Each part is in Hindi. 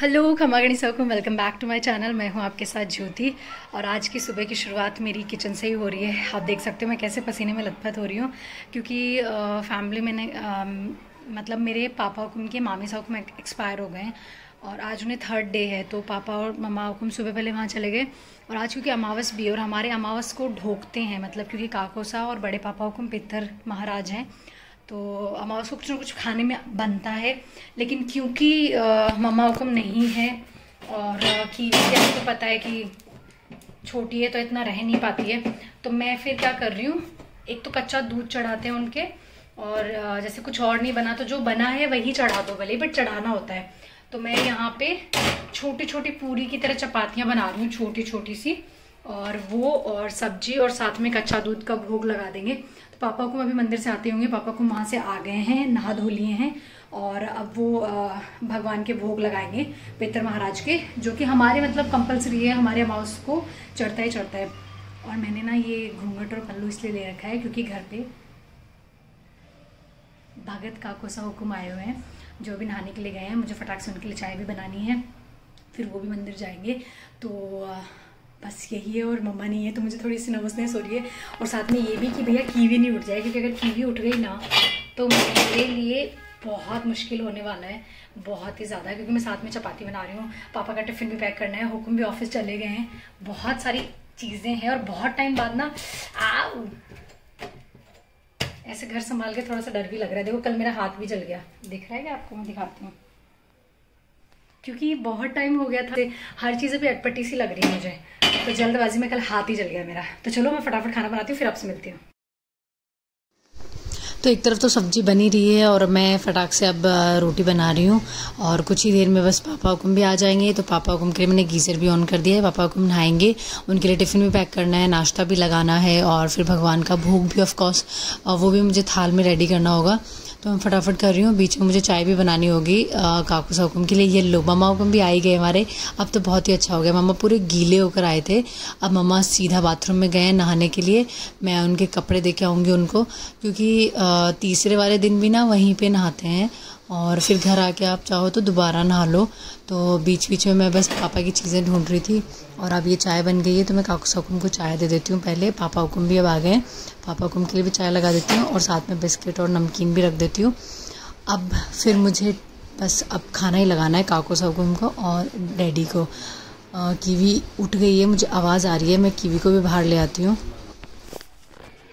हेलो खमा गणिसा को welcome back to my channel. मैं हूं आपके साथ ज्योति और आज की सुबह की शुरुआत मेरी किचन से ही हो रही है। आप देख सकते हो मैं कैसे पसीने में लथपथ हो रही हूं क्योंकि फैमिली में मतलब मेरे पापा हुकुम के मामी साहब हुकुम एक्सपायर हो गए और आज उन्हें 3rd डे है। तो पापा और मम्मा हुकुम सुबह पहले वहाँ चले गए और आज क्योंकि अमावस भी है और हमारे अमावस को ढोकते हैं, मतलब क्योंकि काकोसा और बड़े पापा हुकुम पितर महाराज हैं तो अमावस को कुछ ना कुछ खाने में बनता है। लेकिन क्योंकि मम्मा हुकुम नहीं है और कि आपको पता है कि छोटी है तो इतना रह नहीं पाती है, तो मैं फिर क्या कर रही हूँ, एक तो कच्चा दूध चढ़ाते हैं उनके और जैसे कुछ और नहीं बना तो जो बना है वही चढ़ा दो भले, बट चढ़ाना होता है। तो मैं यहाँ पे छोटी छोटी पूरी की तरह चपातियाँ बना रही हूँ, छोटी छोटी सी, और वो और सब्जी और साथ में कच्चा दूध का भोग लगा देंगे। तो पापा को अभी मंदिर से आते होंगे, पापा को वहाँ से आ गए हैं, नहा धो लिए हैं और अब वो भगवान के भोग लगाएंगे पितर महाराज के, जो कि हमारे मतलब कंपलसरी है, हमारे अमावस को चढ़ता ही चढ़ता है। और मैंने ना ये घूंघट और पल्लू इसलिए ले रखा है क्योंकि घर पे भगत काकोसा हुकुम आए हुए हैं जो भी नहाने के लिए गए हैं। मुझे फटाक से उनके लिए चाय भी बनानी है, फिर वो भी मंदिर जाएंगे। तो बस यही है और मम्मा नहीं है तो मुझे थोड़ी सी नर्वसनेस हो रही है। और साथ में ये भी कि भैया कीवी नहीं उठ जाए, क्योंकि अगर कीवी उठ गई ना तो मेरे लिए बहुत मुश्किल होने वाला है, बहुत ही ज़्यादा, क्योंकि मैं साथ में चपाती बना रही हूँ, पापा का टिफ़िन भी पैक करना है, हुकुम भी ऑफिस चले गए हैं, बहुत सारी चीज़ें हैं और बहुत टाइम बाद ना ऐसे घर संभाल के थोड़ा सा डर भी लग रहा है। देखो कल मेरा हाथ भी जल गया, दिख रहा है क्या आपको? मैं दिखाती हूँ, क्योंकि बहुत टाइम हो गया था, हर चीज़ भी अटपटी सी लग रही है मुझे, तो जल्दबाजी में कल हाथ ही जल गया मेरा। तो चलो मैं फटाफट खाना बनाती हूँ, फिर आपसे मिलती हूँ। तो एक तरफ तो सब्जी बनी रही है और मैं फटाक से अब रोटी बना रही हूँ और कुछ ही देर में बस पापा हुकुम भी आ जाएंगे। तो पापा हुकुम के लिए मैंने गीज़र भी ऑन कर दिया है, पापा हुकुम नहाएंगे, उनके लिए टिफ़िन भी पैक करना है, नाश्ता भी लगाना है और फिर भगवान का भोग भी ऑफकोर्स वो भी मुझे थाल में रेडी करना होगा। तो मैं फटाफट कर रही हूँ, बीच में मुझे चाय भी बनानी होगी काकोसा हुकुम के लिए। ये लो मम्मा हुकुम भी आई गए हमारे, अब तो बहुत ही अच्छा हो गया, मम्मा पूरे गीले होकर आए थे। अब मम्मा सीधा बाथरूम में गए नहाने के लिए, मैं उनके कपड़े दे के आऊँगी उनको, क्योंकि तीसरे वाले दिन भी ना वहीं पे नहाते हैं और फिर घर आके आप चाहो तो दोबारा नहा लो। तो बीच बीच में मैं बस पापा की चीज़ें ढूंढ रही थी और अब ये चाय बन गई है तो मैं काकोसा हुकुम को चाय दे देती हूँ पहले। पापा हुकुम भी अब आ गए, पापा हुकुम के लिए भी चाय लगा देती हूँ और साथ में बिस्किट और नमकीन भी रख देती हूँ। अब फिर मुझे बस अब खाना ही लगाना है काकोसा हुकुम को और डैडी को। कीवी उठ गई है, मुझे आवाज़ आ रही है, मैं कीवी को भी बाहर ले आती हूँ।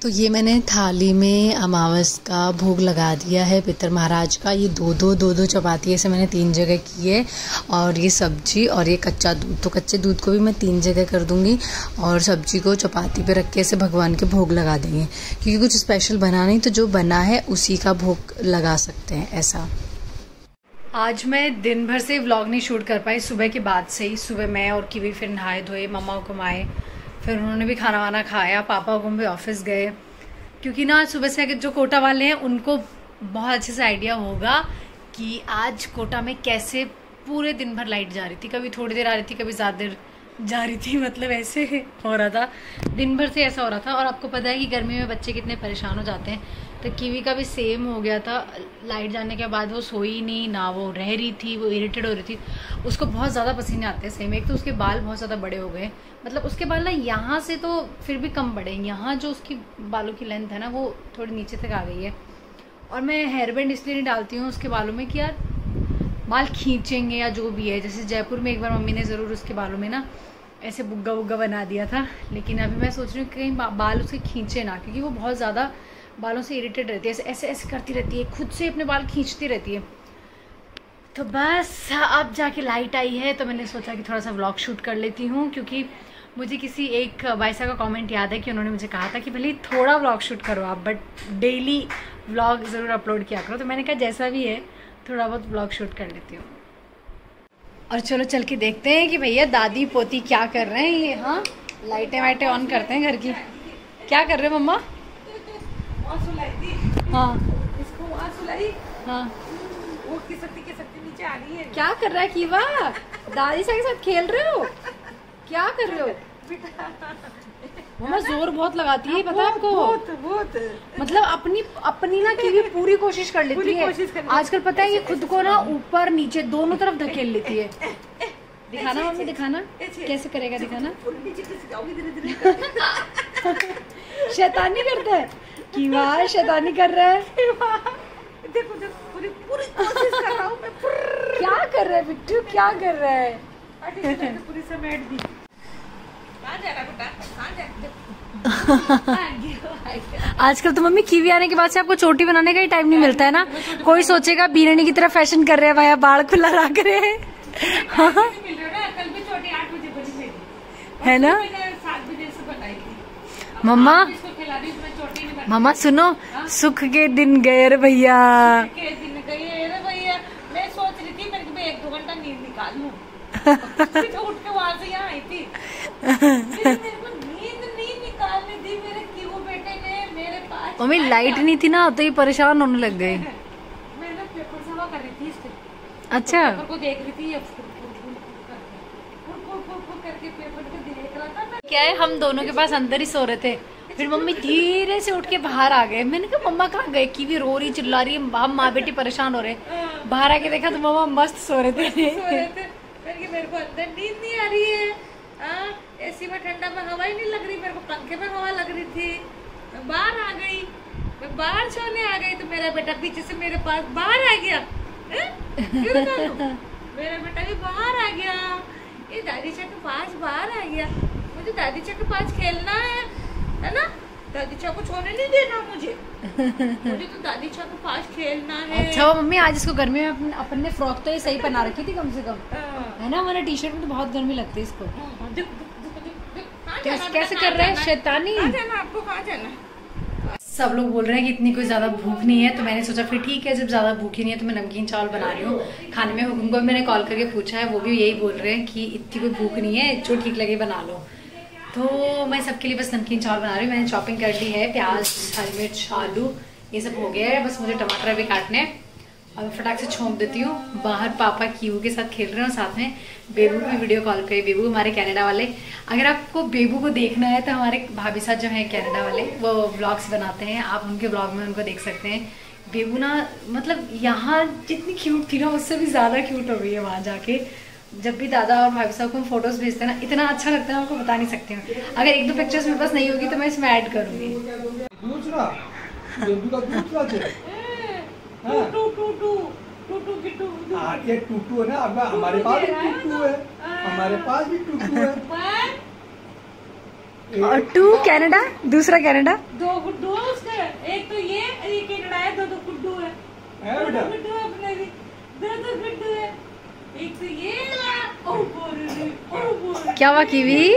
तो ये मैंने थाली में अमावस का भोग लगा दिया है पितर महाराज का। ये दो चपाती ऐसे मैंने 3 जगह की है और ये सब्जी और ये कच्चा दूध, तो कच्चे दूध को भी मैं 3 जगह कर दूंगी और सब्जी को चपाती पे रख के ऐसे भगवान के भोग लगा देंगे, क्योंकि कुछ स्पेशल बना नहीं तो जो बना है उसी का भोग लगा सकते हैं ऐसा। आज मैं दिन भर से व्लॉग नहीं शूट कर पाई, सुबह के बाद से ही। सुबह मैं और कीवी फिर नहाए धोए, मम्मा हुकुम आए, फिर उन्होंने भी खाना वाना खाया, पापा हुकुम भी ऑफिस गए, क्योंकि ना सुबह से जो कोटा वाले हैं उनको बहुत अच्छे से आइडिया होगा कि आज कोटा में कैसे पूरे दिन भर लाइट जा रही थी, कभी थोड़ी देर आ रही थी, कभी ज़्यादा देर जा रही थी, मतलब ऐसे हो रहा था, दिन भर से ऐसा हो रहा था। और आपको पता है कि गर्मी में बच्चे कितने परेशान हो जाते हैं, तो कीवी का भी सेम हो गया था। लाइट जाने के बाद वो सोई नहीं ना, वो रह रही थी, वो इरिटेट हो रही थी, उसको बहुत ज़्यादा पसीने आते हैं सेम। एक तो उसके बाल बहुत ज़्यादा बड़े हो गए, मतलब उसके बाल ना यहाँ से तो फिर भी कम बड़े, यहाँ जो उसकी बालों की लेंथ है ना वो थोड़ी नीचे तक आ गई है। और मैं हेयर बैंड इसलिए नहीं डालती हूँ उसके बालों में कि यार बाल खींचेंगे या जो भी है। जैसे जयपुर में एक बार मम्मी ने ज़रूर उसके बालों में ना ऐसे बुग्गा बुग्गा बना दिया था, लेकिन अभी मैं सोच रही हूँ कहीं बाल उसके खींचे ना, क्योंकि वो बहुत ज़्यादा बालों से इरिटेट रहती है, ऐसे ऐसे ऐसे करती रहती है, खुद से अपने बाल खींचती रहती है। तो बस अब जाके लाइट आई है तो मैंने सोचा कि थोड़ा सा व्लॉग शूट कर लेती हूँ, क्योंकि मुझे किसी एक भाई साहब का कमेंट याद है कि उन्होंने मुझे कहा था कि भले थोड़ा व्लॉग शूट करो आप, बट डेली व्लॉग ज़रूर अपलोड किया करो। तो मैंने कहा जैसा भी है थोड़ा बहुत व्लॉग शूट कर लेती हूँ। और चलो चल के देखते हैं कि भैया दादी पोती क्या कर रहे हैं ये। हाँ, लाइटें वाइटें ऑन करते हैं घर की। क्या कर रहे हो मम्मा? हाँ इसको वहाँ सुलाई। हाँ, वो की सकती नीचे आ रही है। क्या कर रहा है कीवा? दादी के साथ खेल रहे हो? क्या कर रहे हो? मम्मा जोर बहुत लगाती है, पता है आपको? बहुत मतलब अपनी ना कीवी पूरी कोशिश कर लेती है। आजकल पता है ये खुद को ना ऊपर नीचे दोनों तरफ धकेल लेती है। दिखाना मम्मी, दिखाना कैसे करेगा, दिखाना। शैतानी करता है कि वाह, शैतानी कर रहा है। देखो पूरी कोशिश कर रहा हूँ मैं। क्या कर रहा है बिट्टू, क्या कर रहा है? पूरी समेट दी। कहाँ जा रहा बेटा, कहाँ जा? आजकल तो मम्मी कीवी आने के बाद से आपको चोटी बनाने का ही टाइम नहीं मिलता है ना। कोई सोचेगा बीरणी की तरह फैशन कर रहे हैं, भाई बाल खुला रख रहे हैं। कल भी चोटी 8 बजे बनी मेरी, है ना? 7 बजे से बनाई थी। मम्मा इसको खिला दी, मैं चोटी नहीं बनाई। मम्मा सुनो, सुख के दिन गए रे भैया। के दिन गए रे भैया। मैं सोच रही थी मेरे को 1-2 घंटा नींद निकाल लूं। तो उठ के वहां से यहाँ आई थी। मेरे को नींद नहीं निकालने दी मेरे क्यों बेटे ने मेरे पास। मम्मी लाइट नहीं थी ना, तो ये परेशान होने लग गए। मैं ना पेपर सवा कर रही थी इससे। अच्छा, पेपर को देख रही थी, करके पेपर को देख रहा था। क्या है, हम दोनों के पास अंदर ही सो रहे थे। फिर मम्मी धीरे से उठ के बाहर आ गए। मैंने कहा मम्मा कहाँ गए? कीवी रो रही, चिल्ला रही, हम माँ बेटी परेशान हो रहे। बाहर आके देखा तो मम्मा मस्त सो रहे थे। मेरे को अंदर नींद नहीं आ रही है। एसी में ठंडा में हवा ही नहीं लग रही, मेरे को पंखे में हवा लग रही थी। मैं बाहर आ गई, मैं बाहर सोने आ गई तो मेरा बेटा पीछे से मेरे पास बाहर आ गया। मेरा बेटा भी बाहर आ गया, ये दादी चा के पास बाहर आ गया। मुझे दादी चा के पास खेलना है ना? दादी चा को छोड़ने नहीं देना मुझे। मुझे तो दादी चा के पास खेलना है। अच्छा मम्मी, आज इसको गर्मी में अपन ने फ्रॉक तो ये सही पहना रखी थी कम से कम, है ना? हमारा टी शर्ट में तो बहुत गर्मी लगती है इसको। कैसे कर रहा है शैतानी? आपको कहाँ जाना? सब लोग बोल रहे हैं कि इतनी कोई ज्यादा भूख नहीं है, तो मैंने सोचा फिर ठीक है, जब ज्यादा भूख ही नहीं है तो मैं नमकीन चावल बना रही हूँ खाने में। हुकुम को मैंने कॉल करके पूछा है, वो भी यही बोल रहे हैं कि इतनी कोई भूख नहीं है, जो ठीक लगे बना लो। तो मैं सबके लिए बस नमकीन चावल बना रही हूँ। मैंने चॉपिंग कर ली है, प्याज, हरी मिर्च, आलू, ये सब हो गया है। बस मुझे टमाटर भी काटने हैं और फटाक से छोंक देती हूँ। बाहर पापा कीवू के साथ खेल रहे हैं और साथ में बेबू भी वीडियो कॉल पे। बेबू हमारे कनाडा वाले, अगर आपको बेबू को देखना है तो हमारे भाभी साहब जो है कनाडा वाले, वो व्लॉग्स बनाते हैं, आप उनके व्लॉग में उनको देख सकते हैं। बेबू ना मतलब यहाँ जितनी क्यूट थी ना, उससे भी ज़्यादा क्यूट हो गई है वहाँ जाके। जब भी दादा और भाभी साहब को हम फोटोज भेजते हैं ना, इतना अच्छा लगता है, आपको बता नहीं सकते हैं। अगर 1-2 पिक्चर्स मेरे पास नहीं होगी तो मैं इसमें ऐड करूँगी। ये टूटू है ना, अब हमारे पास भी टूटू है, हमारे पास भी टूटू है। और 2 कनाडा, दूसरा कनाडा। 2 गुड्डू है उसका, एक तो ये कनाडा है, 2 गुड्डू है। बेटा गुड्डू है अपने भी, 2 गुड्डू है, एक तो ये। क्या हुआ कीवी?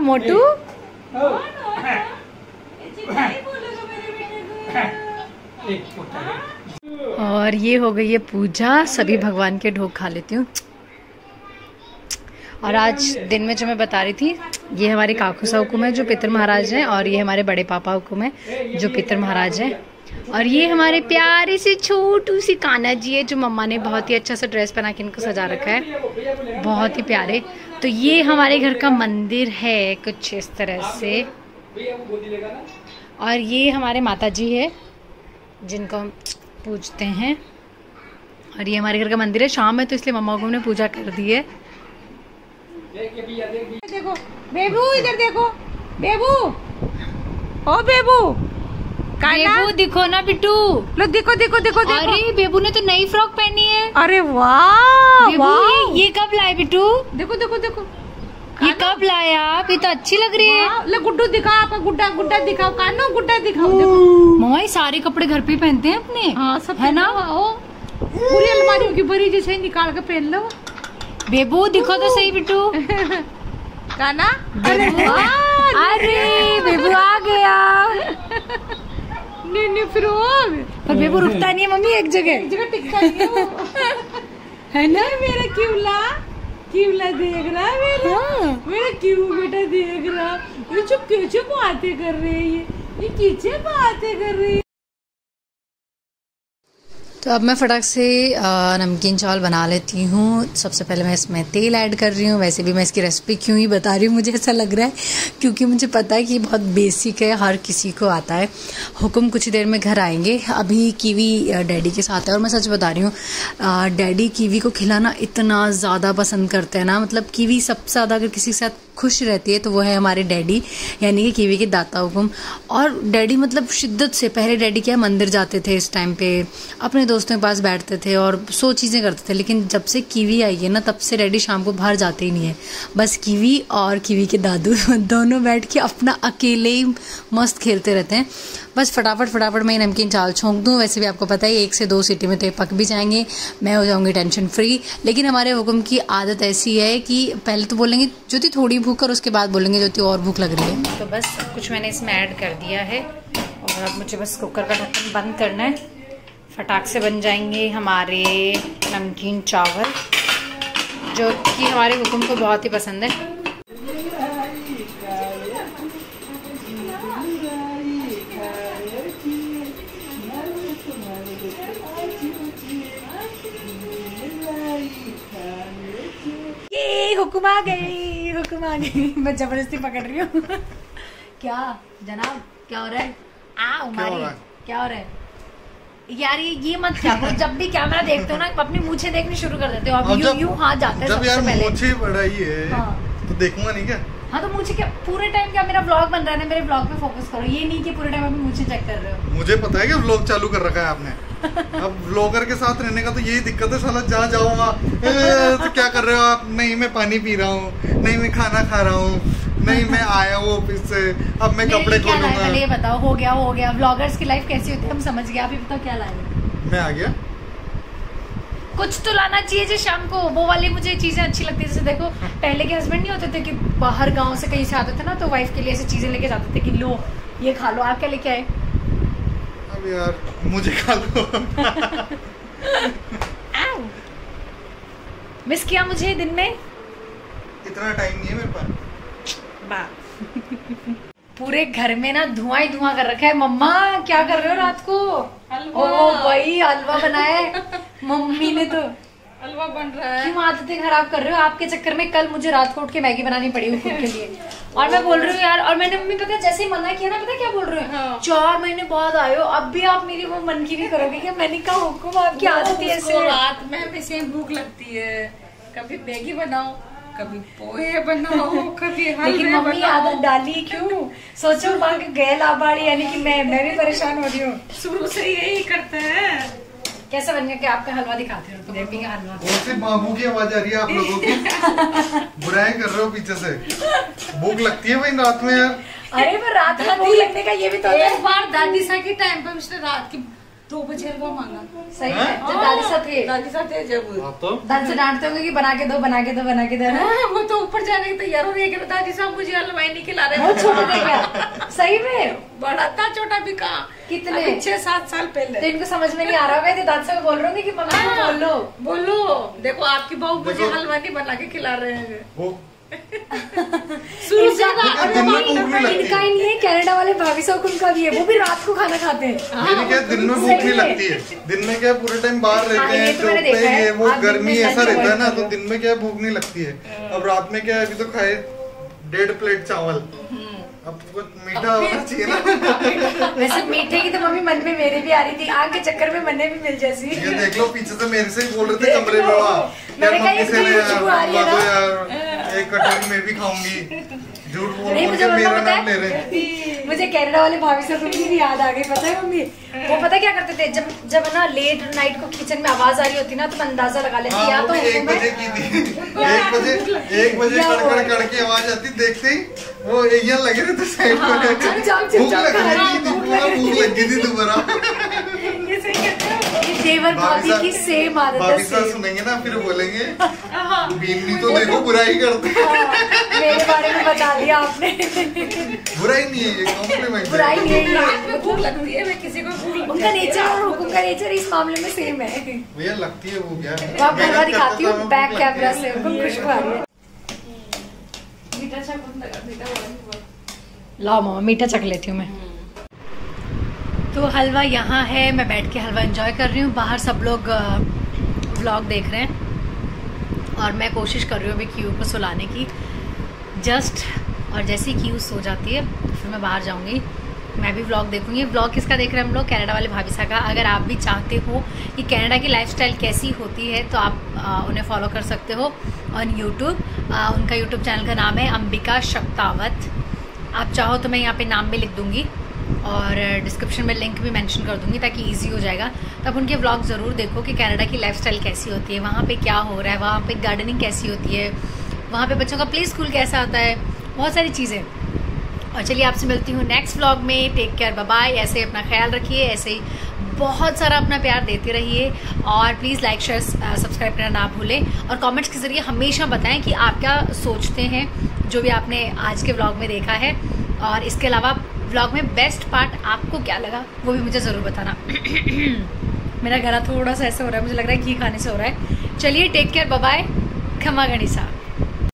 मोटू। और ये हो गई है पूजा, सभी भगवान के ढोग खा लेती हूँ। और आज दिन में जो मैं बता रही थी, ये हमारे काकूसा हुकुम है जो पितर महाराज हैं, और ये हमारे बड़े पापा हुकुम है जो पितर महाराज हैं, और ये हमारे प्यारे से छोटू सी कान्हा जी है जो मम्मा ने बहुत ही अच्छा सा ड्रेस पहना के इनको सजा रखा है, बहुत ही प्यारे। तो ये हमारे घर का मंदिर है कुछ इस तरह से, और ये हमारे माता जी है जिनको हम पूजते हैं, और ये हमारे घर का मंदिर है। शाम है तो इसलिए मम्मा को हमने पूजा कर दी है। देखो बेबू, इधर देखो बेबू, ओ बेबू, बेबू दिखो ना बिट्टू, लो देखो देखो देखो देखो। अरे बेबू ने तो नई फ्रॉक पहनी है। अरे वाह बेबू, ये कब लाए बिट्टू? देखो देखो देखो, ये कब लाया आप? ये तो अच्छी लग रही है। ले गुड्डू दिखाओ, आप गुड्डा गुड्डा दिखाओ, कानो गुड्डा दिखाओ। देखो मम्मा ये सारे कपड़े घर पे ही पहनते हैं अपने। हाँ सब है ना? पूरी अलमारी की बड़ी जैसे निकाल के पहन लो। बेबू दिखो तो सही बिट्टू। काना, अरे बेबू आ गया। नी फ्रॉक, पर बेबू रुकता नहीं है मम्मी, एक जगह टिकता नहीं है वो। है ना? मेरा क्यूला देख रहा है, मेरा क्यू बेटा देख रहा। ये चुप बातें कर रही है, ये किसे बातें कर रही है। तो अब मैं फटाक से नमकीन चावल बना लेती हूँ। सबसे पहले मैं इसमें तेल ऐड कर रही हूँ। वैसे भी मैं इसकी रेसिपी क्यों ही बता रही हूँ, मुझे ऐसा लग रहा है क्योंकि मुझे पता है कि बहुत बेसिक है, हर किसी को आता है। हुक्म कुछ देर में घर आएंगे, अभी कीवी डैडी के साथ है। और मैं सच बता रही हूँ, डैडी कीवी को खिलाना इतना ज़्यादा पसंद करते हैं ना, मतलब कीवी सबसे ज़्यादा अगर किसी के साथ खुश रहती है तो वो है हमारे डैडी, यानी कि कीवी के दाता हुकुम। और डैडी मतलब शिद्दत से, पहले डैडी क्या मंदिर जाते थे, इस टाइम पे अपने दोस्तों के पास बैठते थे और 100 चीज़ें करते थे, लेकिन जब से कीवी आई है ना तब से डैडी शाम को बाहर जाते ही नहीं है। बस कीवी और कीवी के दादू दोनों बैठ के अपना अकेले ही मस्त खेलते रहते हैं। बस फटाफट मैं नमकीन चावल छोंक दूँ। वैसे भी आपको पता है 1 से 2 सीटी में तो ये पक भी जाएंगे, मैं हो जाऊँगी टेंशन फ्री। लेकिन हमारे हुक्म की आदत ऐसी है कि पहले तो बोलेंगे ज्योति थोड़ी भूख, और उसके बाद बोलेंगे ज्योति और भूख लग रही है। तो बस कुछ मैंने इसमें ऐड कर दिया है और अब मुझे बस कुकर का ढक्कन बंद करना है। फटाक से बन जाएंगे हमारे नमकीन चावल, जो कि हमारे हुक्म को बहुत ही पसंद है। हुक्म आ गई, मैं जबरदस्ती पकड़ रही हूँ। क्या जनाब, क्या हो रहा है? क्या हो रहा है यार? ये मत क्या करो, जब भी कैमरा देखते हो ना अपनी मूछें देखनी शुरू कर देते हो। अब यूं हाथ जाता है जब यार मूछें बढ़ाई है। हाँ। तो देखूंगा नहीं क्या? हाँ तो मुझे क्या पूरे टाइम, क्या मेरा व्लॉग बन रहा है ना, मेरे व्लॉग पे फोकस करो। ये नहीं कि पूरे टाइम अभी मुझे चेक कर रहे हो। मुझे पता है कि व्लॉग चालू कर रखा है आपने। अब व्लॉगर के साथ रहने का तो यही दिक्कत है, साला जहाँ जाऊंगा तो क्या कर रहे हो आप? नहीं मैं पानी पी रहा हूँ, नहीं मैं खाना खा रहा हूँ, नहीं मैं आया हूँ ऑफिस से, अब मैं कपड़े खोलूंगा। ये बताओ, हो गया व्लॉगर्स की लाइफ कैसी होती है हम समझ गए। आप ये बताओ क्या लाए? मैं आ गया। कुछ तो लाना चाहिए जो शाम को वो वाली मुझे चीजें अच्छी लगती है। जैसे देखो पहले के हस्बैंड नहीं होते थे कि बाहर गांव से कहीं से आते थे ना, तो वाइफ के लिए ऐसी चीजें लेके जाते थे कि लो ये खा लो। आप क्या लेके आए? अब यार मुझे खा लो। मिस किया मुझे दिन में? इतना टाइम नहीं है मेरे पास। पूरे घर में ना धुआं ही धुआं कर रखा है। मम्मा क्या कर रहे हो रात को? हलवा। ओ भाई हलवा बनाया है मम्मी ने। तो हलवा बन रहा है। क्यों आदतें खराब कर रहे हो? आपके चक्कर में कल मुझे रात को उठ के मैगी बनानी पड़ी खुद के लिए। और मैं बोल रही हूँ यार, और मैंने मम्मी पता जैसे ही मना किया ना, पता क्या बोल रहे हो? हाँ। 4 महीने बाद आयो, अब भी आप मेरी वो मन की नहीं करोगे क्या? मैंने कहा हुक्म, आपकी आदत ही ऐसे। रात में हमेशा भूख लगती है, कभी मैगी बनाओ, कभी पोहे बनाओ, कभी लेकिन मम्मी आदत डाली क्यों? सोचो माँ के गए लाबाड़ी, यानी कि मैं भी परेशान हो रही हूँ। शुरू से यही करते हैं। कैसा बन गया? क्या आपका हलवा दिखाते हो? मम्मी का हलवा। कौन से बाबू की आवाज आ रही है आप लोगों की? बुराई कर रहे हो पीछे से। भूख लगती है भाई रात में यार। अरे पर रात में भूख लगने का ये भी तो एक बार दादी सा के टाइम पे उसने रात की 2 बजे हलवा मांगा। सही है, जब दादी साथ थे जब दादी से डांटते होंगे कि बना के दो ना। वो तो ऊपर जाने की तैयार हो रही है, दादी साहब मुझे हलवा नहीं खिला रहे। बहुत छोटे थे क्या? सही में बड़ा था, छोटा भी कहा। कितने? 6-7 साल पहले। तो इनको समझ में नहीं आ रहा होगा, तो दादी साहब बोल रहे होंगे कि मम्मी को बोलो देखो आपकी बहू मुझे हलवा नहीं बना के खिला रहे हैं। शुरू से इनका ही नहीं है, कनाडा वाले भाभी साहब उनका भी है, वो भी रात को खाना खाते हैं। मेरी क्या दिन में भूख नहीं लगती है। दिन में क्या पूरे टाइम बाहर रहते हैं, तो ये वो गर्मी ऐसा रहता है ना, तो दिन में क्या भूख नहीं लगती है। अब रात में क्या है, अभी तो खाए 1.5 प्लेट चावल। अब कुछ मीठा होना चाहिए ना। वैसे मीठे की तो मम्मी मन में मेरे भी आ रही थी, आग के चक्कर में मन्ने भी मिल जैसी। ये देख लो पीछे से मेरे से ही बोल रहे थे कमरे में, यार मम्मी से यार एक कटोरी मैं भी खाऊंगी। झूठ बोल के मेरा नाम ले रहे। मुझे कनाडा वाले भाभी से भी याद आ गई, पता है मम्मी? वो पता क्या करते थे, जब ना लेट नाइट को किचन में आवाज आ रही होती ना, तो मैं अंदाजा लगा लेती या तो 1 बजे की थी। 1 बजे कड़ की आवाज आती, देखते ही वो यहाँ लगे रहते साइड में। भूख लगी थी दोबारा। देवर भाभी की सेम आदत है। भाभी साहब सुनेंगे ना फिर बोलेंगे बीनी तो देखो बुराई करते। मेरे बारे में बता दिया आपने। बुराई नहीं है ये, कॉम्प्लीमेंट। बुराई नहीं है, भूख लगती है। मैं किसी को उनका नेचर और हुकुम का नेचर इस मामले में सेम है। भैया लगती है वो क्या? वो आप हलवा दिखाती हूँ बैक कैमरा से, हुकुम खुशबू आ रही है। लाओ मामा मीठा चख लेती हूँ मैं। तो हलवा यहाँ है, मैं बैठ के हलवा एंजॉय कर रही हूँ। बाहर सब लोग व्लॉग देख रहे हैं और मैं कोशिश कर रही हूँ अभी क्यू को सुलाने की जस्ट। और जैसे ही क्यू सो जाती है तो फिर मैं बाहर जाऊँगी, मैं भी व्लॉग देखूँगी। व्लॉग किसका देख रहे हैं हम लोग? कनाडा वाले भाभी सा का। अगर आप भी चाहते हो कि कनाडा की लाइफस्टाइल कैसी होती है तो आप उन्हें फॉलो कर सकते हो ऑन यूट्यूब। उनका यूट्यूब चैनल का नाम है अंबिका शक्तावत। आप चाहो तो मैं यहाँ पे नाम भी लिख दूँगी और डिस्क्रिप्शन में लिंक भी मेंशन कर दूँगी ताकि इजी हो जाएगा। तो आप उनके व्लॉग ज़रूर देखो कि कनाडा की लाइफस्टाइल कैसी होती है, वहाँ पे क्या हो रहा है, वहाँ पे गार्डनिंग कैसी होती है, वहाँ पे बच्चों का प्ले स्कूल कैसा आता है, बहुत सारी चीज़ें। और चलिए आपसे मिलती हूँ नेक्स्ट व्लॉग में। Take care, bye bye. ऐसे अपना ख्याल रखिए, ऐसे ही बहुत सारा अपना प्यार देते रहिए और प्लीज़ लाइक शेयर सब्सक्राइब करना ना भूलें और कमेंट्स के ज़रिए हमेशा बताएं कि आप क्या सोचते हैं जो भी आपने आज के व्लॉग में देखा है। और इसके अलावा व्लॉग में बेस्ट पार्ट आपको क्या लगा वो भी मुझे ज़रूर बताना। मेरा गला थोड़ा सा ऐसा हो रहा है, मुझे लग रहा है घी खाने से हो रहा है। चलिए टेक केयर, बाय बाय। खमा गणिसा।